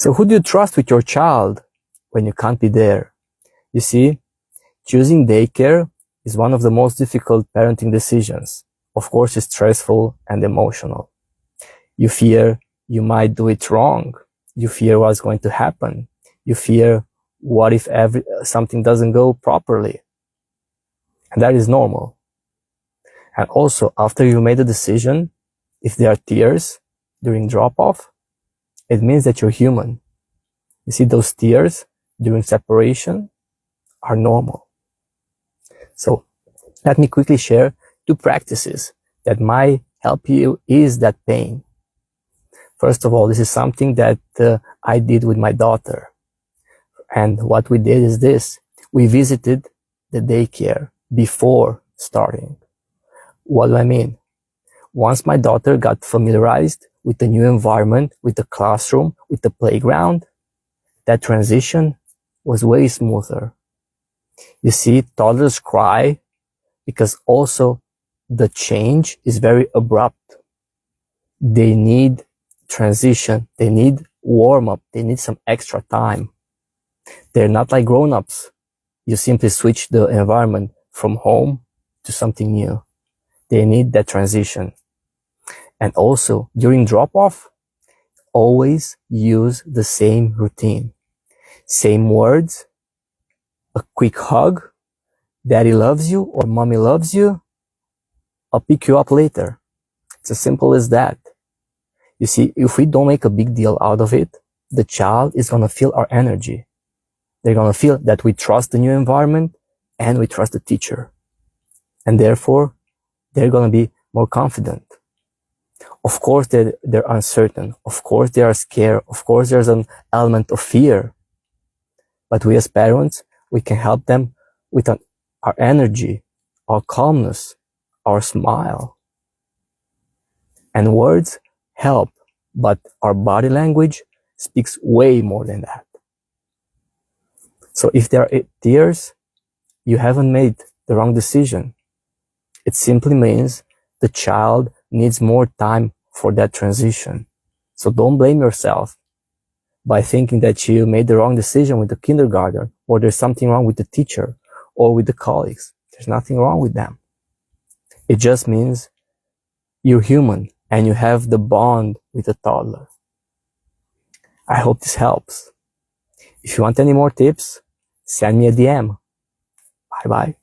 So who do you trust with your child when you can't be there? You see, choosing daycare is one of the most difficult parenting decisions. Of course, it's stressful and emotional. You fear you might do it wrong. You fear what's going to happen. You fear what if something doesn't go properly. And that is normal. And also, after you made a decision, if there are tears during drop-off, it means that you're human. You see, those tears during separation are normal. So let me quickly share 2 practices that might help you ease that pain. First of all, this is something that I did with my daughter. And what we did is this. We visited the daycare before starting. What do I mean? Once my daughter got familiarized with the new environment, with the classroom, with the playground, that transition was way smoother. You see, toddlers cry because also the change is very abrupt. They need transition. They need warm up. They need some extra time. They're not like grown-ups. You simply switch the environment from home to something new. They need that transition. And also, during drop-off, always use the same routine. Same words, a quick hug, daddy loves you or mommy loves you, I'll pick you up later. It's as simple as that. You see, if we don't make a big deal out of it, the child is going to feel our energy. They're going to feel that we trust the new environment and we trust the teacher. And therefore, they're going to be more confident. Of course, they're uncertain. Of course, they are scared. Of course, there's an element of fear. But we as parents, we can help them with our energy, our calmness, our smile. And words help, but our body language speaks way more than that. So if there are tears, you haven't made the wrong decision. It simply means the child needs more time for that transition. So don't blame yourself by thinking that you made the wrong decision with the kindergarten, or there's something wrong with the teacher or with the colleagues. There's nothing wrong with them. It just means you're human and you have the bond with a toddler. I hope this helps. If you want any more tips, send me a DM. Bye bye.